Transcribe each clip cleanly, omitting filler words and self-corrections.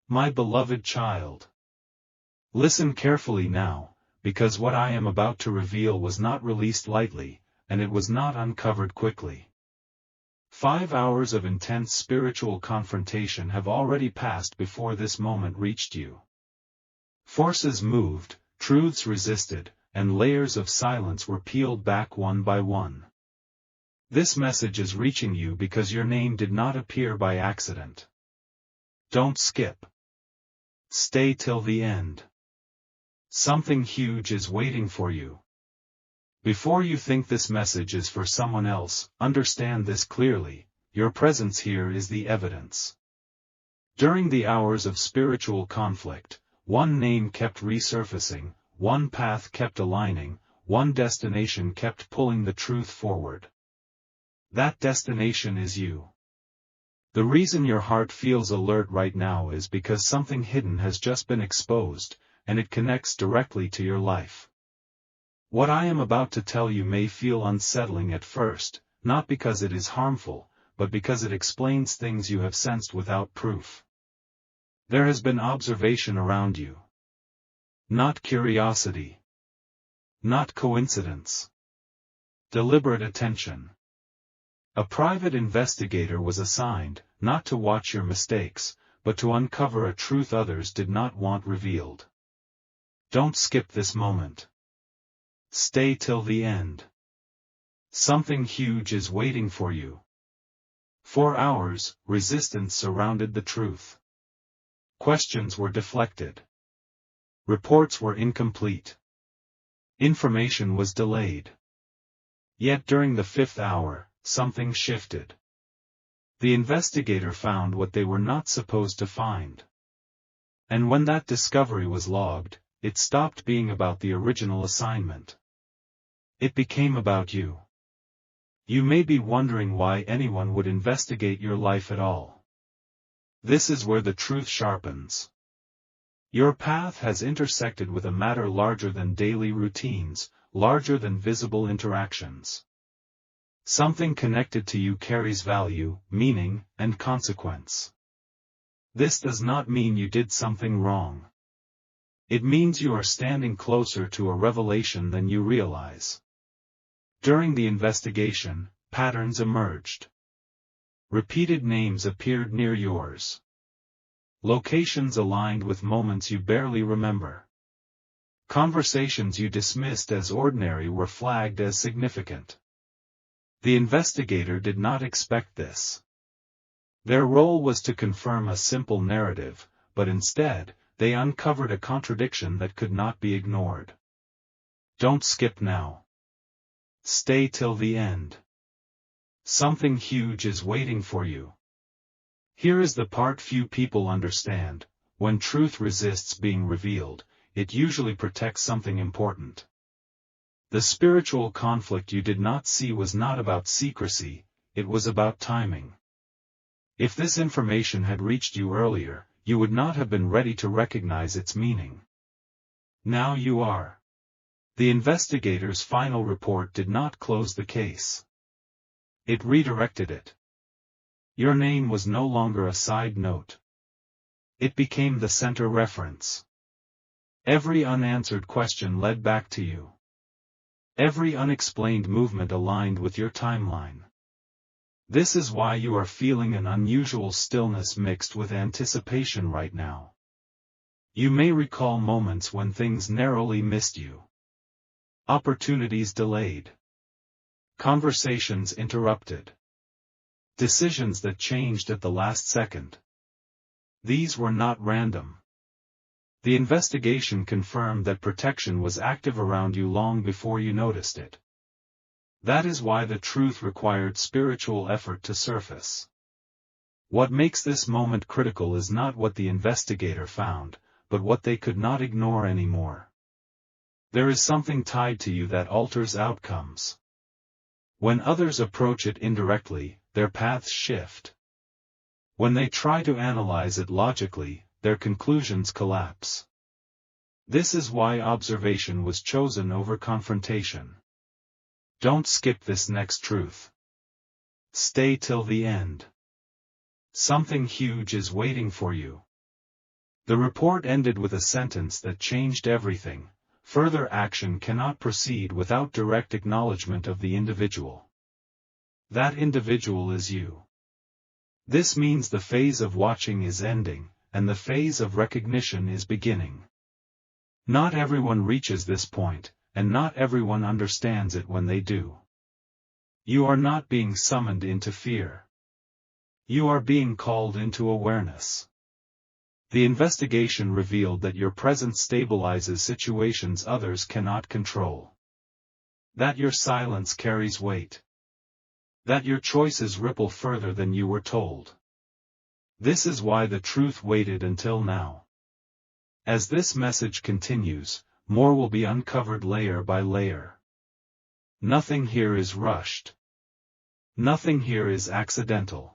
My beloved child. Listen carefully now, because what I am about to reveal was not released lightly, and it was not uncovered quickly. 5 hours of intense spiritual confrontation have already passed before this moment reached you. Forces moved, truths resisted, and layers of silence were peeled back one by one. This message is reaching you because your name did not appear by accident. Don't skip. Stay till the end. Something huge is waiting for you. Before you think this message is for someone else, understand this clearly: your presence here is the evidence. During the hours of spiritual conflict, one name kept resurfacing, one path kept aligning, one destination kept pulling the truth forward. That destination is you. The reason your heart feels alert right now is because something hidden has just been exposed, and it connects directly to your life. What I am about to tell you may feel unsettling at first, not because it is harmful, but because it explains things you have sensed without proof. There has been observation around you. Not curiosity. Not coincidence. Deliberate attention. A private investigator was assigned, not to watch your mistakes, but to uncover a truth others did not want revealed. Don't skip this moment. Stay till the end. Something huge is waiting for you. For hours, resistance surrounded the truth. Questions were deflected. Reports were incomplete. Information was delayed. Yet during the 5th hour, something shifted. The investigator found what they were not supposed to find. And when that discovery was logged, it stopped being about the original assignment. It became about you. You may be wondering why anyone would investigate your life at all. This is where the truth sharpens. Your path has intersected with a matter larger than daily routines, larger than visible interactions. Something connected to you carries value, meaning, and consequence. This does not mean you did something wrong. It means you are standing closer to a revelation than you realize. During the investigation, patterns emerged. Repeated names appeared near yours. Locations aligned with moments you barely remember. Conversations you dismissed as ordinary were flagged as significant. The investigator did not expect this. Their role was to confirm a simple narrative, but instead, they uncovered a contradiction that could not be ignored. Don't skip now. Stay till the end. Something huge is waiting for you. Here is the part few people understand: when truth resists being revealed, it usually protects something important. The spiritual conflict you did not see was not about secrecy, it was about timing. If this information had reached you earlier, you would not have been ready to recognize its meaning. Now you are. The investigator's final report did not close the case. It redirected it. Your name was no longer a side note. It became the center reference. Every unanswered question led back to you. Every unexplained movement aligned with your timeline. This is why you are feeling an unusual stillness mixed with anticipation right now. You may recall moments when things narrowly missed you. Opportunities delayed. Conversations interrupted. Decisions that changed at the last second. These were not random. The investigation confirmed that protection was active around you long before you noticed it. That is why the truth required spiritual effort to surface. What makes this moment critical is not what the investigator found, but what they could not ignore anymore. There is something tied to you that alters outcomes. When others approach it indirectly, their paths shift. When they try to analyze it logically, their conclusions collapse. This is why observation was chosen over confrontation. Don't skip this next truth. Stay till the end. Something huge is waiting for you. The report ended with a sentence that changed everything: further action cannot proceed without direct acknowledgement of the individual. That individual is you. This means the phase of watching is ending, and the phase of recognition is beginning. Not everyone reaches this point, and not everyone understands it when they do. You are not being summoned into fear. You are being called into awareness. The investigation revealed that your presence stabilizes situations others cannot control. That your silence carries weight. That your choices ripple further than you were told. This is why the truth waited until now. As this message continues, more will be uncovered layer by layer. Nothing here is rushed. Nothing here is accidental.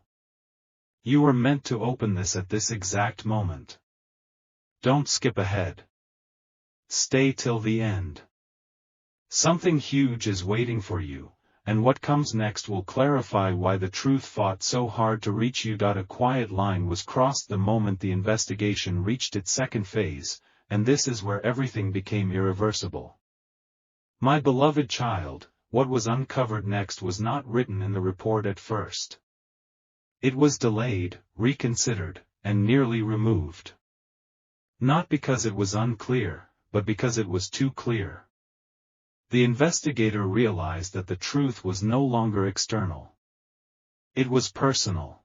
You were meant to open this at this exact moment. Don't skip ahead. Stay till the end. Something huge is waiting for you, and what comes next will clarify why the truth fought so hard to reach you. A quiet line was crossed the moment the investigation reached its second phase, and this is where everything became irreversible. My beloved child, what was uncovered next was not written in the report at first. It was delayed, reconsidered, and nearly removed. Not because it was unclear, but because it was too clear. The investigator realized that the truth was no longer external. It was personal.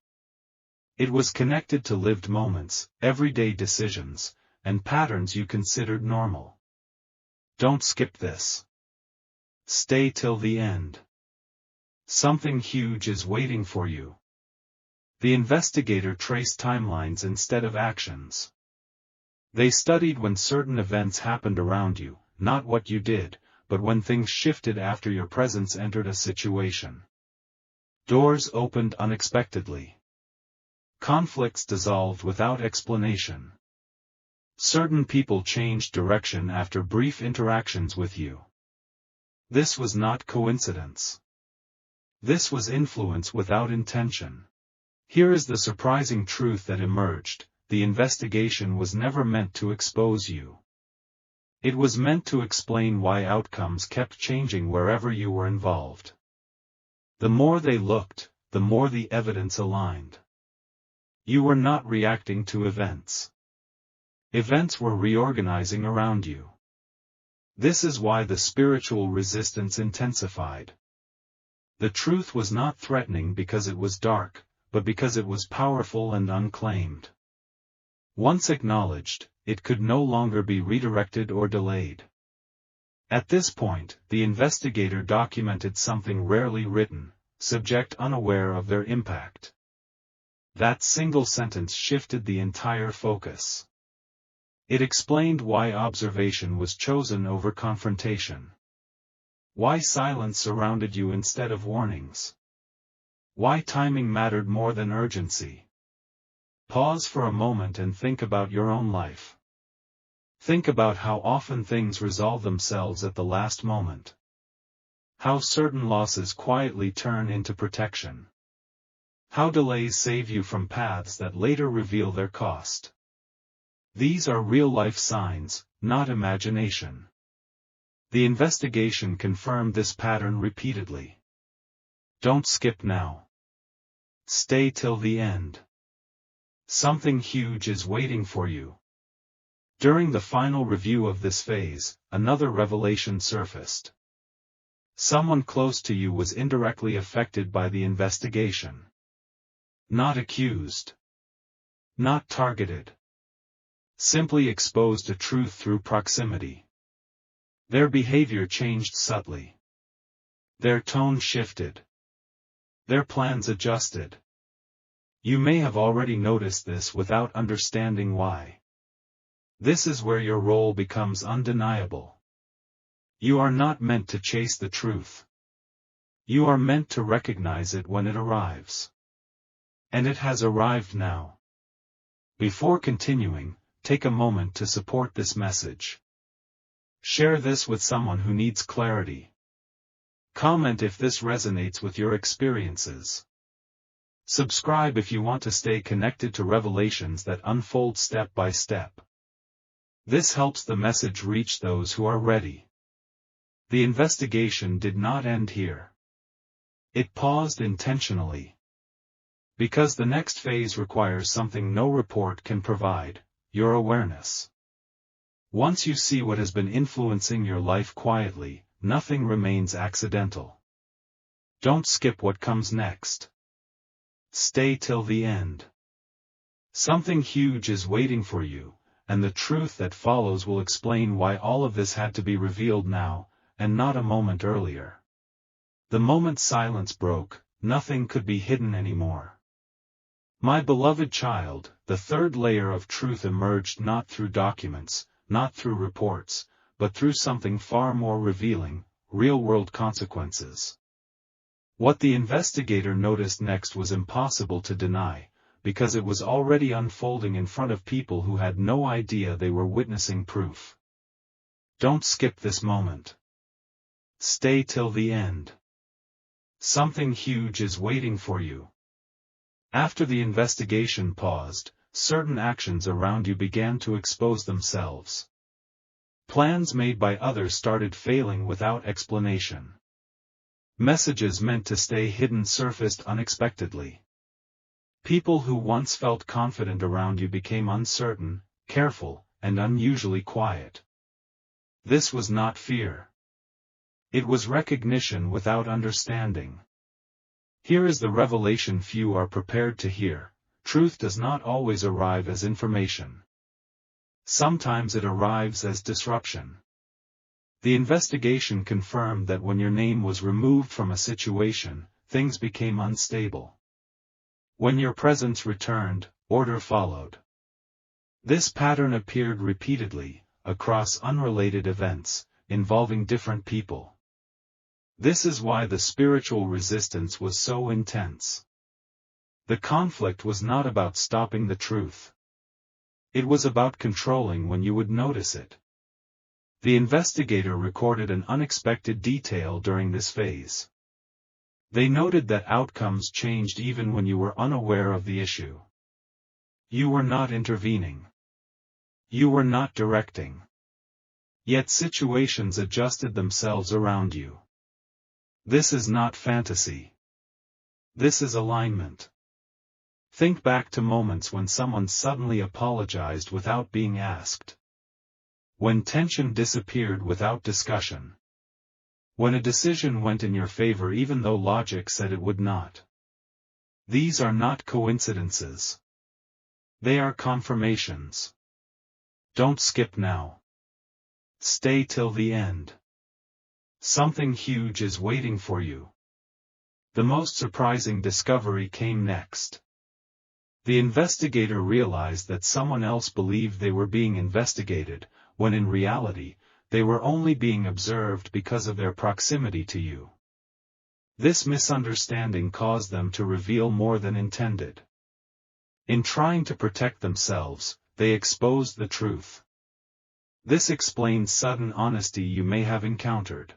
It was connected to lived moments, everyday decisions, and patterns you considered normal. Don't skip this. Stay till the end. Something huge is waiting for you. The investigator traced timelines instead of actions. They studied when certain events happened around you, not what you did, but when things shifted after your presence entered a situation. Doors opened unexpectedly. Conflicts dissolved without explanation. Certain people changed direction after brief interactions with you. This was not coincidence. This was influence without intention. Here is the surprising truth that emerged: the investigation was never meant to expose you. It was meant to explain why outcomes kept changing wherever you were involved. The more they looked, the more the evidence aligned. You were not reacting to events. Events were reorganizing around you. This is why the spiritual resistance intensified. The truth was not threatening because it was dark, but because it was powerful and unclaimed. Once acknowledged, it could no longer be redirected or delayed. At this point, the investigator documented something rarely written, subject unaware of their impact. That single sentence shifted the entire focus. It explained why observation was chosen over confrontation. Why silence surrounded you instead of warnings. Why timing mattered more than urgency. Pause for a moment and think about your own life. Think about how often things resolve themselves at the last moment. How certain losses quietly turn into protection. How delays save you from paths that later reveal their cost. These are real-life signs, not imagination. The investigation confirmed this pattern repeatedly. Don't skip now. Stay till the end. Something huge is waiting for you. During the final review of this phase, another revelation surfaced. Someone close to you was indirectly affected by the investigation. Not accused. Not targeted. Simply exposed to truth through proximity. Their behavior changed subtly. Their tone shifted. Their plans adjusted. You may have already noticed this without understanding why. This is where your role becomes undeniable. You are not meant to chase the truth. You are meant to recognize it when it arrives. And it has arrived now. Before continuing, take a moment to support this message. Share this with someone who needs clarity. Comment if this resonates with your experiences. Subscribe if you want to stay connected to revelations that unfold step by step. This helps the message reach those who are ready. The investigation did not end here. It paused intentionally. Because the next phase requires something no report can provide, your awareness. Once you see what has been influencing your life quietly, nothing remains accidental. Don't skip what comes next. Stay till the end. Something huge is waiting for you, and the truth that follows will explain why all of this had to be revealed now, and not a moment earlier. The moment silence broke, nothing could be hidden anymore. My beloved child, the third layer of truth emerged not through documents, not through reports, but through something far more revealing, real-world consequences. What the investigator noticed next was impossible to deny, because it was already unfolding in front of people who had no idea they were witnessing proof. Don't skip this moment. Stay till the end. Something huge is waiting for you. After the investigation paused, certain actions around you began to expose themselves. Plans made by others started failing without explanation. Messages meant to stay hidden surfaced unexpectedly. People who once felt confident around you became uncertain, careful, and unusually quiet. This was not fear. It was recognition without understanding. Here is the revelation few are prepared to hear: truth does not always arrive as information. Sometimes it arrives as disruption. The investigation confirmed that when your name was removed from a situation, things became unstable. When your presence returned, order followed. This pattern appeared repeatedly, across unrelated events, involving different people. This is why the spiritual resistance was so intense. The conflict was not about stopping the truth. It was about controlling when you would notice it. The investigator recorded an unexpected detail during this phase. They noted that outcomes changed even when you were unaware of the issue. You were not intervening. You were not directing. Yet situations adjusted themselves around you. This is not fantasy. This is alignment. Think back to moments when someone suddenly apologized without being asked. When tension disappeared without discussion. When a decision went in your favor even though logic said it would not. These are not coincidences. They are confirmations. Don't skip now. Stay till the end. Something huge is waiting for you. The most surprising discovery came next. The investigator realized that someone else believed they were being investigated, when in reality, they were only being observed because of their proximity to you. This misunderstanding caused them to reveal more than intended. In trying to protect themselves, they exposed the truth. This explains sudden honesty you may have encountered.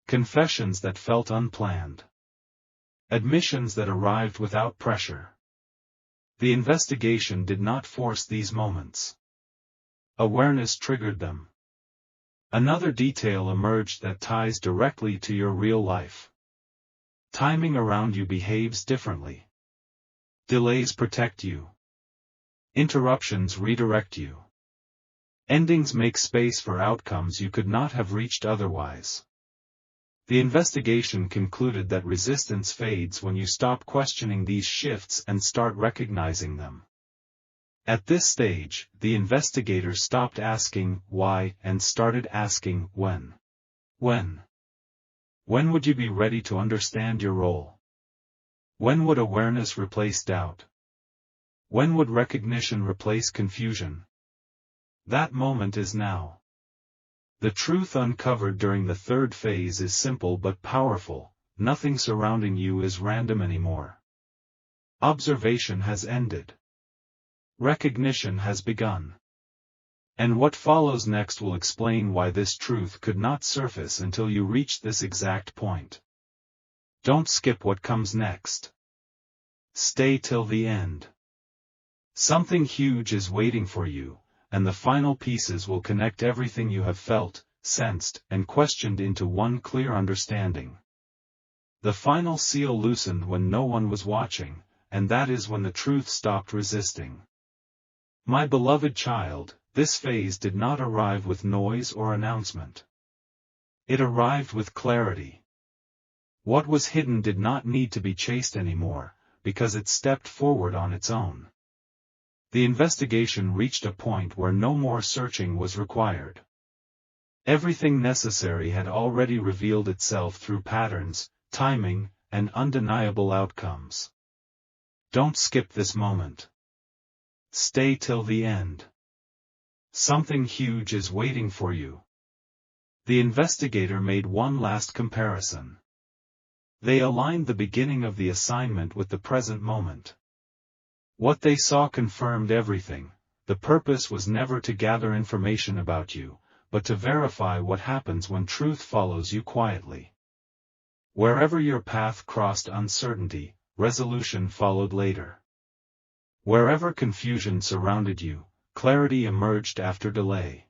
Confessions that felt unplanned. Admissions that arrived without pressure. The investigation did not force these moments. Awareness triggered them. Another detail emerged that ties directly to your real life. Timing around you behaves differently. Delays protect you. Interruptions redirect you. Endings make space for outcomes you could not have reached otherwise. The investigation concluded that resistance fades when you stop questioning these shifts and start recognizing them. At this stage, the investigator stopped asking why and started asking when. When? When would you be ready to understand your role? When would awareness replace doubt? When would recognition replace confusion? That moment is now. The truth uncovered during the third phase is simple but powerful: nothing surrounding you is random anymore. Observation has ended. Recognition has begun. And what follows next will explain why this truth could not surface until you reach this exact point. Don't skip what comes next. Stay till the end. Something huge is waiting for you, and the final pieces will connect everything you have felt, sensed, and questioned into one clear understanding. The final seal loosened when no one was watching, and that is when the truth stopped resisting. My beloved child, this phase did not arrive with noise or announcement. It arrived with clarity. What was hidden did not need to be chased anymore, because it stepped forward on its own. The investigation reached a point where no more searching was required. Everything necessary had already revealed itself through patterns, timing, and undeniable outcomes. Don't skip this moment. Stay till the end. Something huge is waiting for you. The investigator made one last comparison. They aligned the beginning of the assignment with the present moment. What they saw confirmed everything. The purpose was never to gather information about you, but to verify what happens when truth follows you quietly. Wherever your path crossed uncertainty, resolution followed later. Wherever confusion surrounded you, clarity emerged after delay.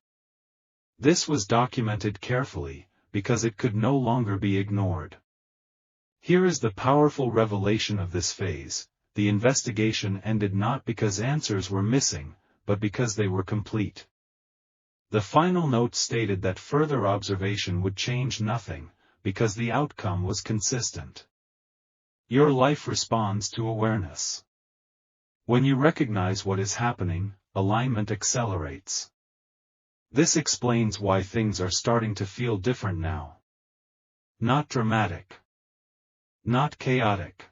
This was documented carefully, because it could no longer be ignored. Here is the powerful revelation of this phase. The investigation ended not because answers were missing, but because they were complete. The final note stated that further observation would change nothing, because the outcome was consistent. Your life responds to awareness. When you recognize what is happening, alignment accelerates. This explains why things are starting to feel different now. Not dramatic. Not chaotic.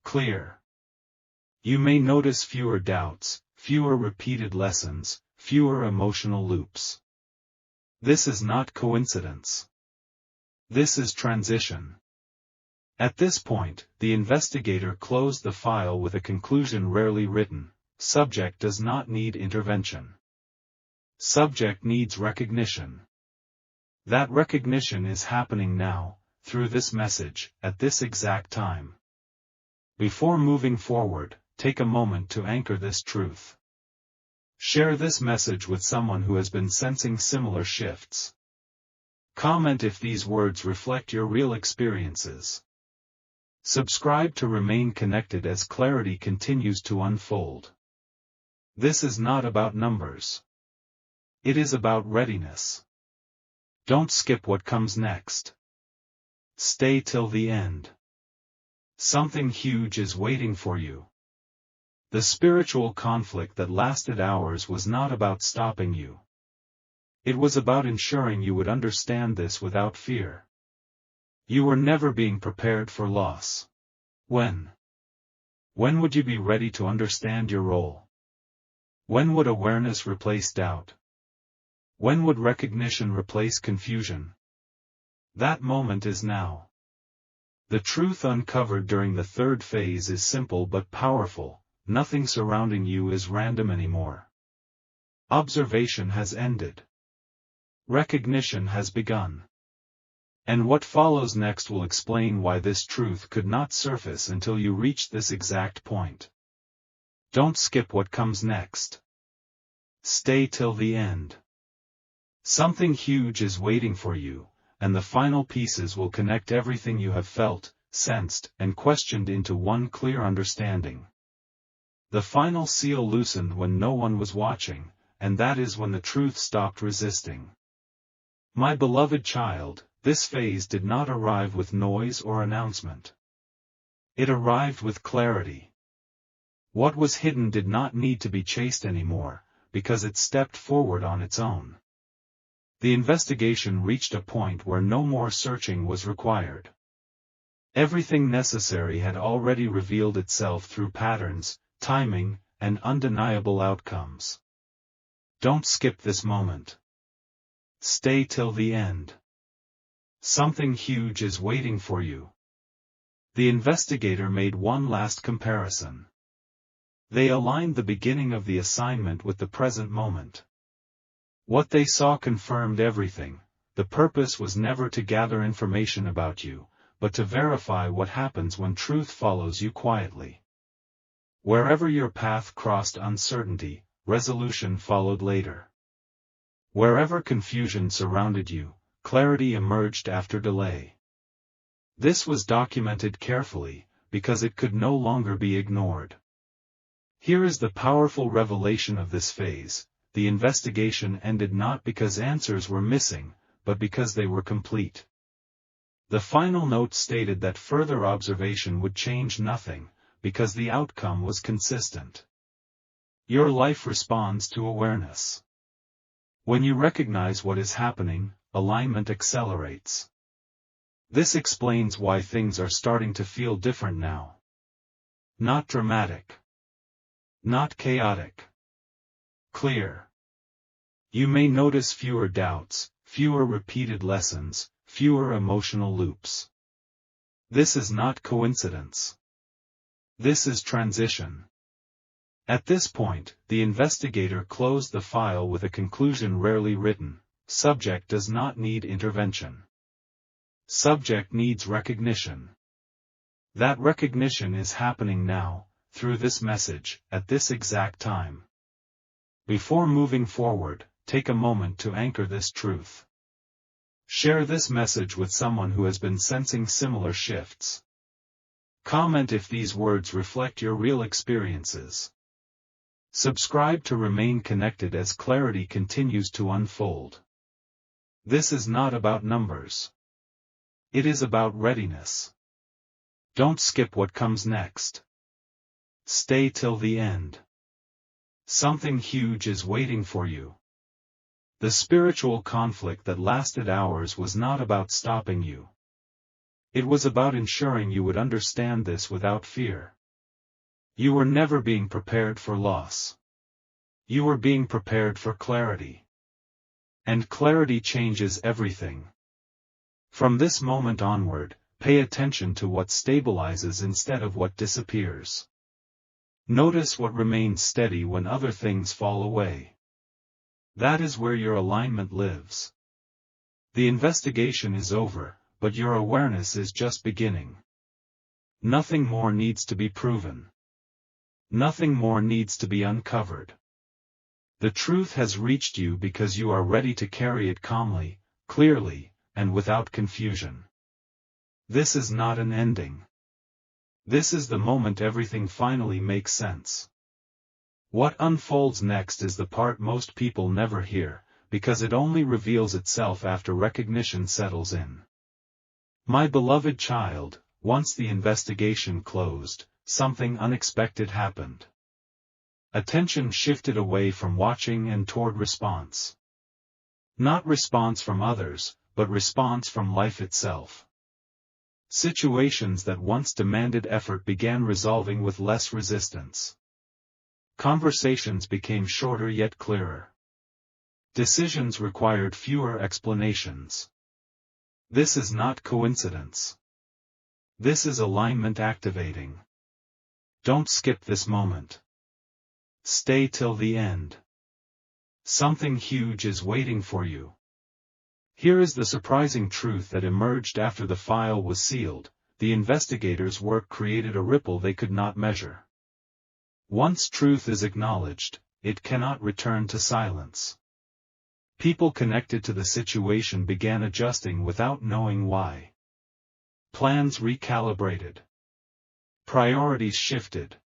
Clear. You may notice fewer doubts, fewer repeated lessons, fewer emotional loops. This is not coincidence. This is transition. At this point, the investigator closed the file with a conclusion rarely written. Subject does not need intervention. Subject needs recognition. That recognition is happening now, through this message, at this exact time. Before moving forward, take a moment to anchor this truth. Share this message with someone who has been sensing similar shifts. Comment if these words reflect your real experiences. Subscribe to remain connected as clarity continues to unfold. This is not about numbers. It is about readiness. Don't skip what comes next. Stay till the end. Something huge is waiting for you. The spiritual conflict that lasted hours was not about stopping you. It was about ensuring you would understand this without fear. You were never being prepared for loss. When? When would you be ready to understand your role? When would awareness replace doubt? When would recognition replace confusion? That moment is now. The truth uncovered during the third phase is simple but powerful. Nothing surrounding you is random anymore. Observation has ended. Recognition has begun. And what follows next will explain why this truth could not surface until you reach this exact point. Don't skip what comes next. Stay till the end. Something huge is waiting for you, and the final pieces will connect everything you have felt, sensed, and questioned into one clear understanding. The final seal loosened when no one was watching, and that is when the truth stopped resisting. My beloved child, this phase did not arrive with noise or announcement. It arrived with clarity. What was hidden did not need to be chased anymore, because it stepped forward on its own. The investigation reached a point where no more searching was required. Everything necessary had already revealed itself through patterns, timing, and undeniable outcomes. Don't skip this moment. Stay till the end. Something huge is waiting for you. The investigator made one last comparison. They aligned the beginning of the assignment with the present moment. What they saw confirmed everything. The purpose was never to gather information about you, but to verify what happens when truth follows you quietly. Wherever your path crossed uncertainty, resolution followed later. Wherever confusion surrounded you, clarity emerged after delay. This was documented carefully, because it could no longer be ignored. Here is the powerful revelation of this phase: the investigation ended not because answers were missing, but because they were complete. The final note stated that further observation would change nothing, because the outcome was consistent. Your life responds to awareness. When you recognize what is happening, alignment accelerates. This explains why things are starting to feel different now. Not dramatic. Not chaotic. Clear. You may notice fewer doubts, fewer repeated lessons, fewer emotional loops. This is not coincidence. This is transition. At this point, the investigator closed the file with a conclusion rarely written: subject does not need intervention. Subject needs recognition. That recognition is happening now, through this message, at this exact time. Before moving forward, take a moment to anchor this truth. Share this message with someone who has been sensing similar shifts. Comment if these words reflect your real experiences. Subscribe to remain connected as clarity continues to unfold. This is not about numbers. It is about readiness. Don't skip what comes next. Stay till the end. Something huge is waiting for you. The spiritual conflict that lasted hours was not about stopping you. It was about ensuring you would understand this without fear. You were never being prepared for loss. You were being prepared for clarity. And clarity changes everything. From this moment onward, pay attention to what stabilizes instead of what disappears. Notice what remains steady when other things fall away. That is where your alignment lives. The investigation is over, but your awareness is just beginning. Nothing more needs to be proven. Nothing more needs to be uncovered. The truth has reached you because you are ready to carry it calmly, clearly, and without confusion. This is not an ending. This is the moment everything finally makes sense. What unfolds next is the part most people never hear, because it only reveals itself after recognition settles in. My beloved child, once the investigation closed, something unexpected happened. Attention shifted away from watching and toward response. Not response from others, but response from life itself. Situations that once demanded effort began resolving with less resistance. Conversations became shorter yet clearer. Decisions required fewer explanations. This is not coincidence. This is alignment activating. Don't skip this moment. Stay till the end. Something huge is waiting for you. Here is the surprising truth that emerged after the file was sealed: the investigators' work created a ripple they could not measure. Once truth is acknowledged, it cannot return to silence. People connected to the situation began adjusting without knowing why. Plans recalibrated. Priorities shifted.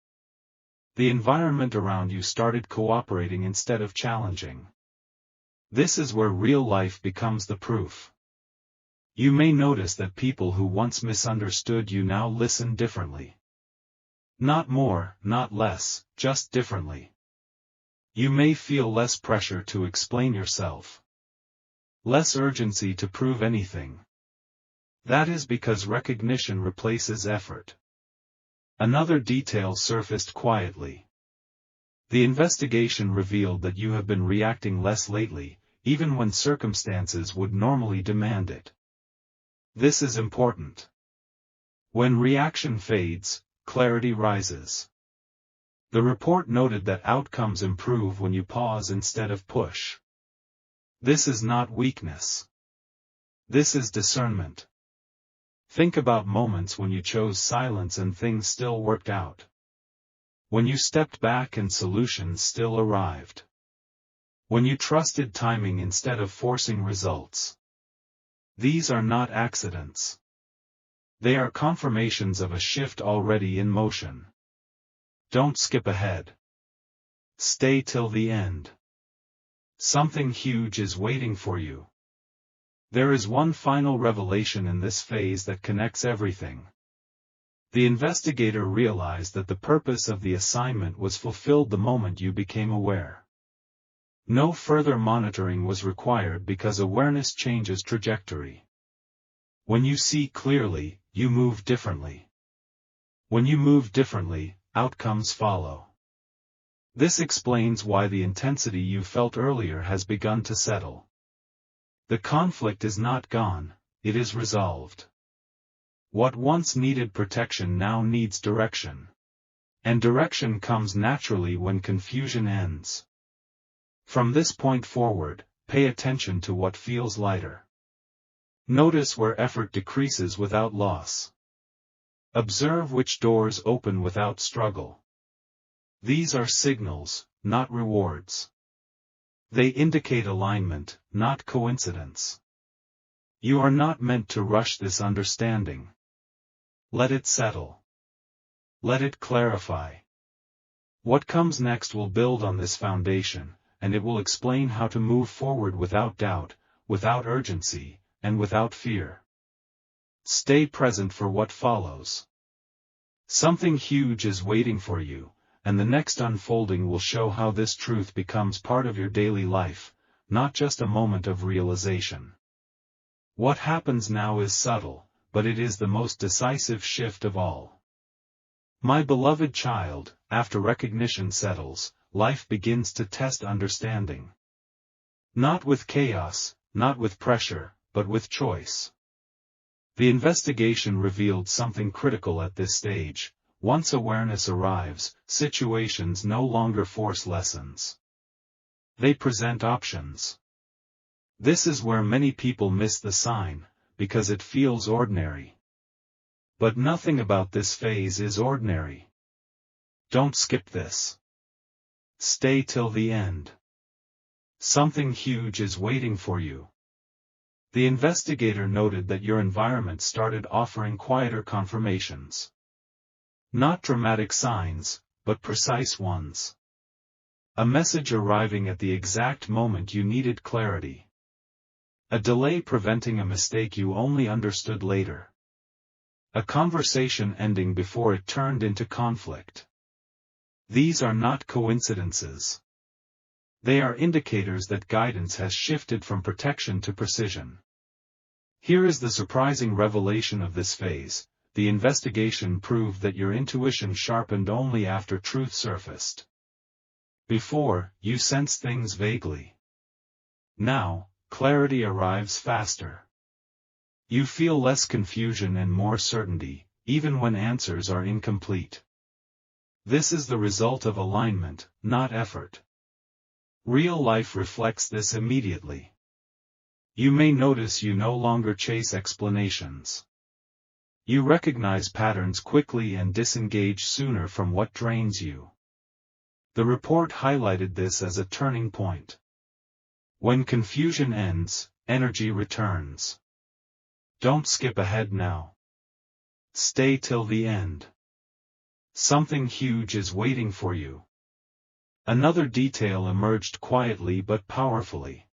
The environment around you started cooperating instead of challenging. This is where real life becomes the proof. You may notice that people who once misunderstood you now listen differently. Not more, not less, just differently. You may feel less pressure to explain yourself. Less urgency to prove anything. That is because recognition replaces effort. Another detail surfaced quietly. The investigation revealed that you have been reacting less lately, even when circumstances would normally demand it. This is important. When reaction fades, clarity rises. The report noted that outcomes improve when you pause instead of push. This is not weakness. This is discernment. Think about moments when you chose silence and things still worked out. When you stepped back and solutions still arrived. When you trusted timing instead of forcing results. These are not accidents. They are confirmations of a shift already in motion. Don't skip ahead. Stay till the end. Something huge is waiting for you. There is one final revelation in this phase that connects everything. The investigator realized that the purpose of the assignment was fulfilled the moment you became aware. No further monitoring was required because awareness changes trajectory. When you see clearly, you move differently. When you move differently, outcomes follow. This explains why the intensity you felt earlier has begun to settle. The conflict is not gone, it is resolved. What once needed protection now needs direction. And direction comes naturally when confusion ends. From this point forward, pay attention to what feels lighter. Notice where effort decreases without loss. Observe which doors open without struggle. These are signals, not rewards. They indicate alignment, not coincidence. You are not meant to rush this understanding. Let it settle. Let it clarify. What comes next will build on this foundation, and it will explain how to move forward without doubt, without urgency, and without fear. Stay present for what follows. Something huge is waiting for you, and the next unfolding will show how this truth becomes part of your daily life, not just a moment of realization. What happens now is subtle, but it is the most decisive shift of all. My beloved child, after recognition settles, life begins to test understanding. Not with chaos, not with pressure, but with choice. The investigation revealed something critical at this stage. Once awareness arrives, situations no longer force lessons. They present options. This is where many people miss the sign, because it feels ordinary. But nothing about this phase is ordinary. Don't skip this. Stay till the end. Something huge is waiting for you. The investigator noted that your environment started offering quieter confirmations. Not dramatic signs, but precise ones. A message arriving at the exact moment you needed clarity. A delay preventing a mistake you only understood later. A conversation ending before it turned into conflict. These are not coincidences. They are indicators that guidance has shifted from protection to precision. Here is the surprising revelation of this phase. The investigation proved that your intuition sharpened only after truth surfaced. Before, you sensed things vaguely. Now, clarity arrives faster. You feel less confusion and more certainty, even when answers are incomplete. This is the result of alignment, not effort. Real life reflects this immediately. You may notice you no longer chase explanations. You recognize patterns quickly and disengage sooner from what drains you. The report highlighted this as a turning point. When confusion ends, energy returns. Don't skip ahead now. Stay till the end. Something huge is waiting for you. Another detail emerged quietly but powerfully.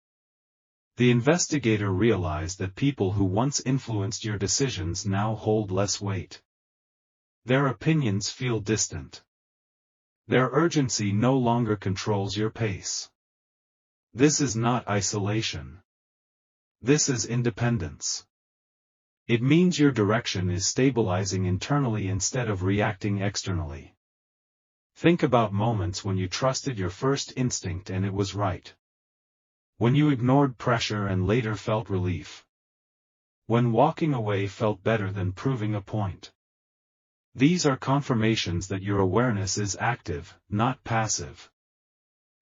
The investigator realized that people who once influenced your decisions now hold less weight. Their opinions feel distant. Their urgency no longer controls your pace. This is not isolation. This is independence. It means your direction is stabilizing internally instead of reacting externally. Think about moments when you trusted your first instinct and it was right. When you ignored pressure and later felt relief. When walking away felt better than proving a point. These are confirmations that your awareness is active, not passive.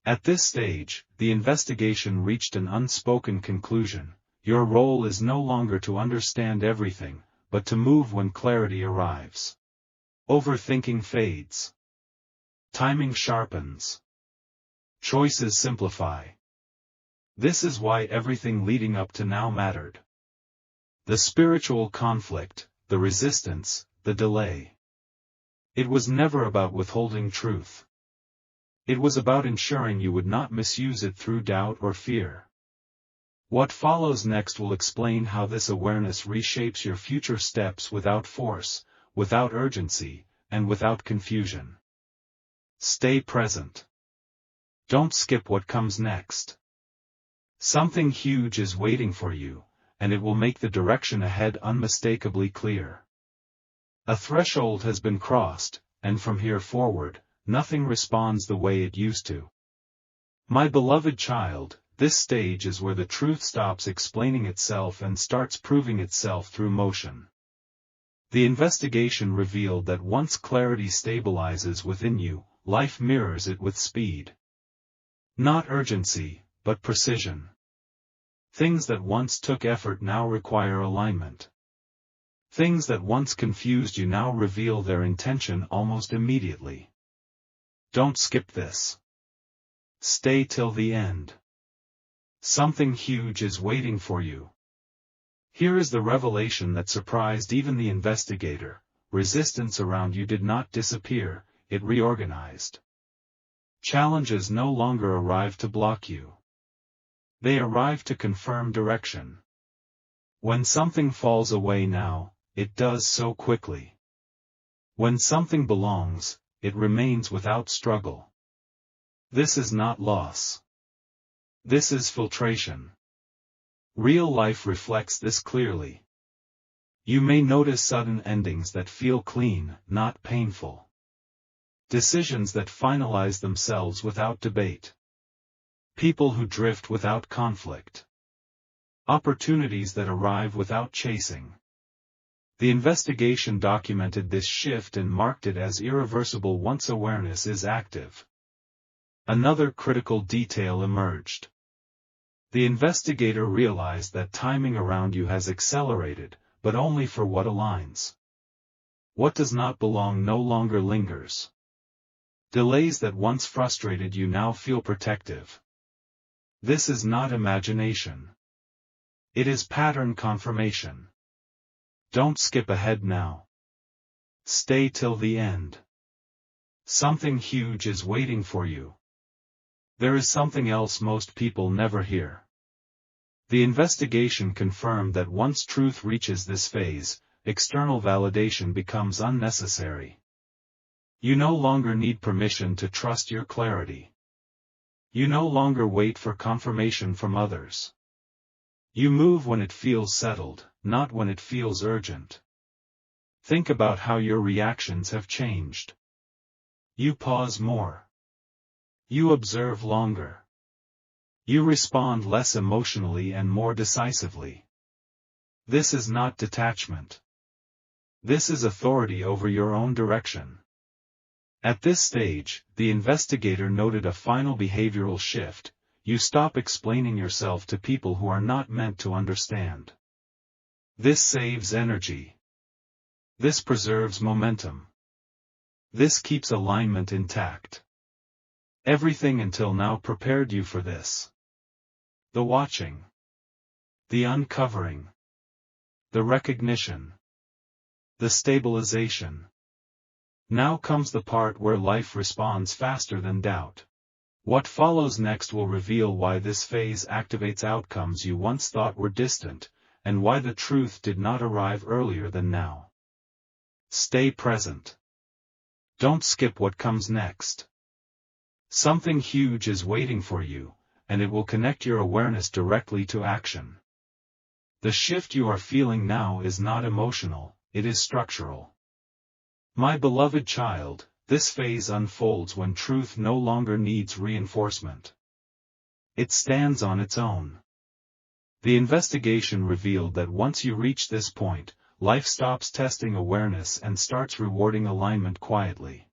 At this stage, the investigation reached an unspoken conclusion. Your role is no longer to understand everything, but to move when clarity arrives. Overthinking fades. Timing sharpens. Choices simplify. This is why everything leading up to now mattered. The spiritual conflict, the resistance, the delay. It was never about withholding truth. It was about ensuring you would not misuse it through doubt or fear. What follows next will explain how this awareness reshapes your future steps without force, without urgency, and without confusion. Stay present. Don't skip what comes next. Something huge is waiting for you, and it will make the direction ahead unmistakably clear. A threshold has been crossed, and from here forward, nothing responds the way it used to. My beloved child, this stage is where the truth stops explaining itself and starts proving itself through motion. The investigation revealed that once clarity stabilizes within you, life mirrors it with speed. Not urgency, but precision. Things that once took effort now require alignment. Things that once confused you now reveal their intention almost immediately. Don't skip this. Stay till the end. Something huge is waiting for you. Here is the revelation that surprised even the investigator. Resistance around you did not disappear, it reorganized. Challenges no longer arrive to block you. They arrive to confirm direction. When something falls away now, it does so quickly. When something belongs, it remains without struggle. This is not loss. This is filtration. Real life reflects this clearly. You may notice sudden endings that feel clean, not painful. Decisions that finalize themselves without debate. People who drift without conflict. Opportunities that arrive without chasing. The investigation documented this shift and marked it as irreversible once awareness is active. Another critical detail emerged. The investigator realized that timing around you has accelerated, but only for what aligns. What does not belong no longer lingers. Delays that once frustrated you now feel protective. This is not imagination. It is pattern confirmation. Don't skip ahead now. Stay till the end. Something huge is waiting for you. There is something else most people never hear. The investigation confirmed that once truth reaches this phase, external validation becomes unnecessary. You no longer need permission to trust your clarity. You no longer wait for confirmation from others. You move when it feels settled, not when it feels urgent. Think about how your reactions have changed. You pause more. You observe longer. You respond less emotionally and more decisively. This is not detachment. This is authority over your own direction. At this stage, the investigator noted a final behavioral shift. You stop explaining yourself to people who are not meant to understand. This saves energy. This preserves momentum. This keeps alignment intact. Everything until now prepared you for this. The watching. The uncovering. The recognition. The stabilization. Now comes the part where life responds faster than doubt. What follows next will reveal why this phase activates outcomes you once thought were distant, and why the truth did not arrive earlier than now. Stay present. Don't skip what comes next. Something huge is waiting for you, and it will connect your awareness directly to action. The shift you are feeling now is not emotional, it is structural. My beloved child, this phase unfolds when truth no longer needs reinforcement. It stands on its own. The investigation revealed that once you reach this point, life stops testing awareness and starts rewarding alignment quietly.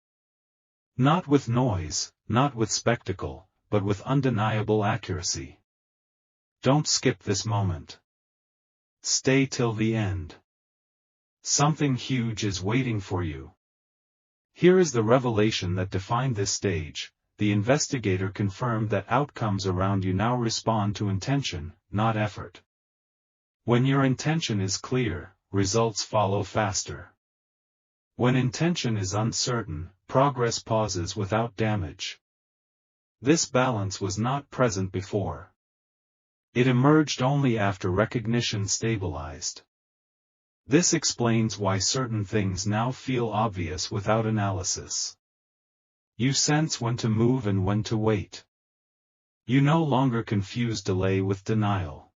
Not with noise, not with spectacle, but with undeniable accuracy. Don't skip this moment. Stay till the end. Something huge is waiting for you. Here is the revelation that defined this stage. The investigator confirmed that outcomes around you now respond to intention, not effort. When your intention is clear, results follow faster. When intention is uncertain, progress pauses without damage. This balance was not present before. It emerged only after recognition stabilized. This explains why certain things now feel obvious without analysis. You sense when to move and when to wait. You no longer confuse delay with denial.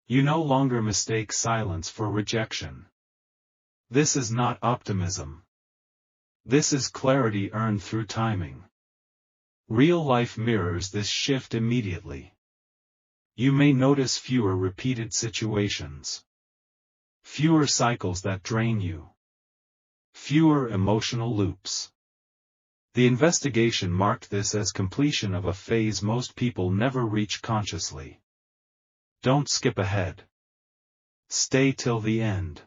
You no longer mistake silence for rejection. This is not optimism. This is clarity earned through timing. Real life mirrors this shift immediately. You may notice fewer repeated situations. Fewer cycles that drain you. Fewer emotional loops. The investigation marked this as completion of a phase most people never reach consciously. Don't skip ahead. Stay till the end.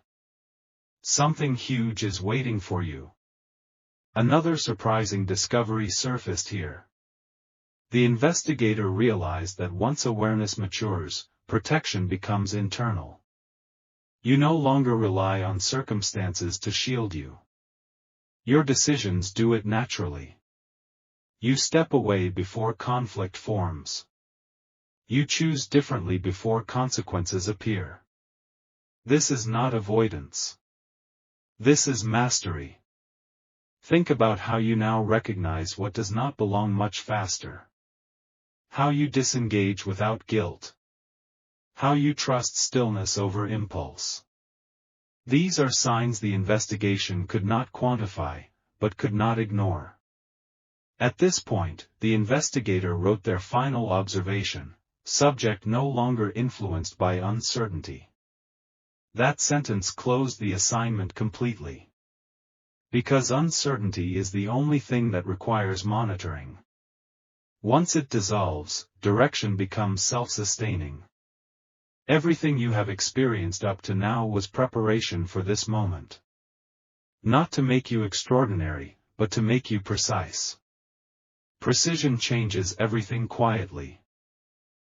Something huge is waiting for you. Another surprising discovery surfaced here. The investigator realized that once awareness matures, protection becomes internal. You no longer rely on circumstances to shield you. Your decisions do it naturally. You step away before conflict forms. You choose differently before consequences appear. This is not avoidance. This is mastery. Think about how you now recognize what does not belong much faster. How you disengage without guilt. How you trust stillness over impulse. These are signs the investigation could not quantify, but could not ignore. At this point, the investigator wrote their final observation, subject no longer influenced by uncertainty. That sentence closed the assignment completely. Because uncertainty is the only thing that requires monitoring. Once it dissolves, direction becomes self-sustaining. Everything you have experienced up to now was preparation for this moment. Not to make you extraordinary, but to make you precise. Precision changes everything quietly.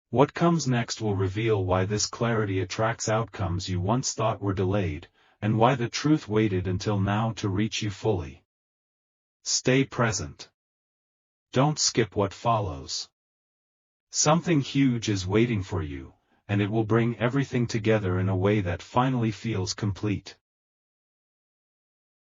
What comes next will reveal why this clarity attracts outcomes you once thought were delayed, and why the truth waited until now to reach you fully. Stay present. Don't skip what follows. Something huge is waiting for you, and it will bring everything together in a way that finally feels complete.